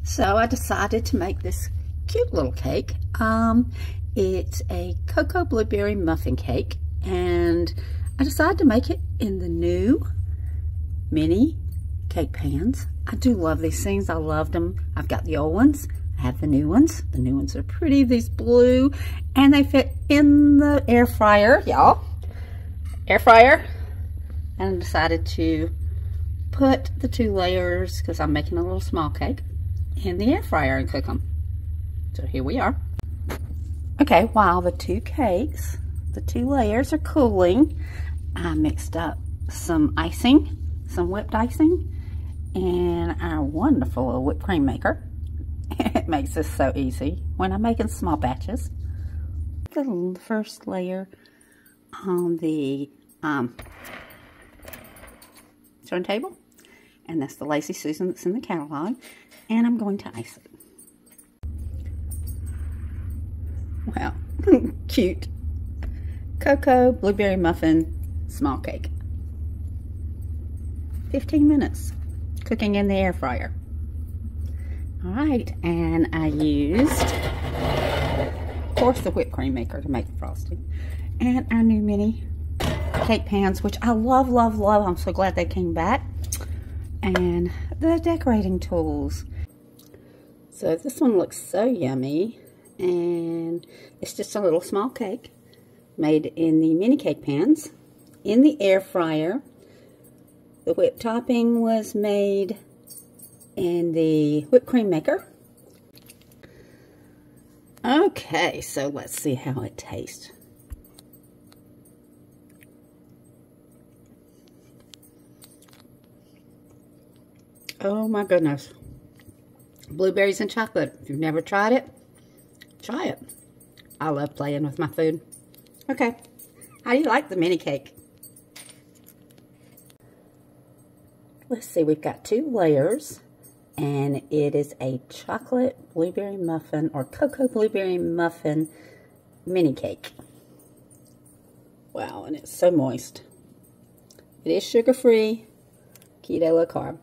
So I decided to make this cute little cake. It's a cocoa blueberry muffin cake, and I decided to make it in the new mini cake pans. I do love these things. I loved them. I've got the old ones. I have the new ones. The new ones are pretty. These blue, and they fit in the air fryer, y'all. Air fryer. And I decided to put the 2 layers, because I'm making a little small cake, in the air fryer and cook them. So here we are. Okay, while the 2 cakes, the 2 layers are cooling, I mixed up some icing, some whipped icing, and our wonderful whipped cream maker. It makes this so easy when I'm making small batches. The first layer on the turntable, and that's the Lazy Susan that's in the catalog, and I'm going to ice it. Wow, cute cocoa blueberry muffin small cake. 15 minutes cooking in the air fryer. All right, and I used, of course, the whipped cream maker to make the frosting, and our new mini cake pans, which I love, love, love. I'm so glad they came back. And the decorating tools. So this one looks so yummy, and it's just a little small cake made in the mini cake pans in the air fryer. The whipped topping was made in the whipped cream maker. Okay, so let's see how it tastes. Oh my goodness. Blueberries and chocolate. If you've never tried it, try it. I love playing with my food. Okay, how do you like the mini cake? Let's see, we've got 2 layers, and it is a chocolate blueberry muffin or cocoa blueberry muffin mini cake. Wow, and it's so moist. It is sugar-free, keto, low carb.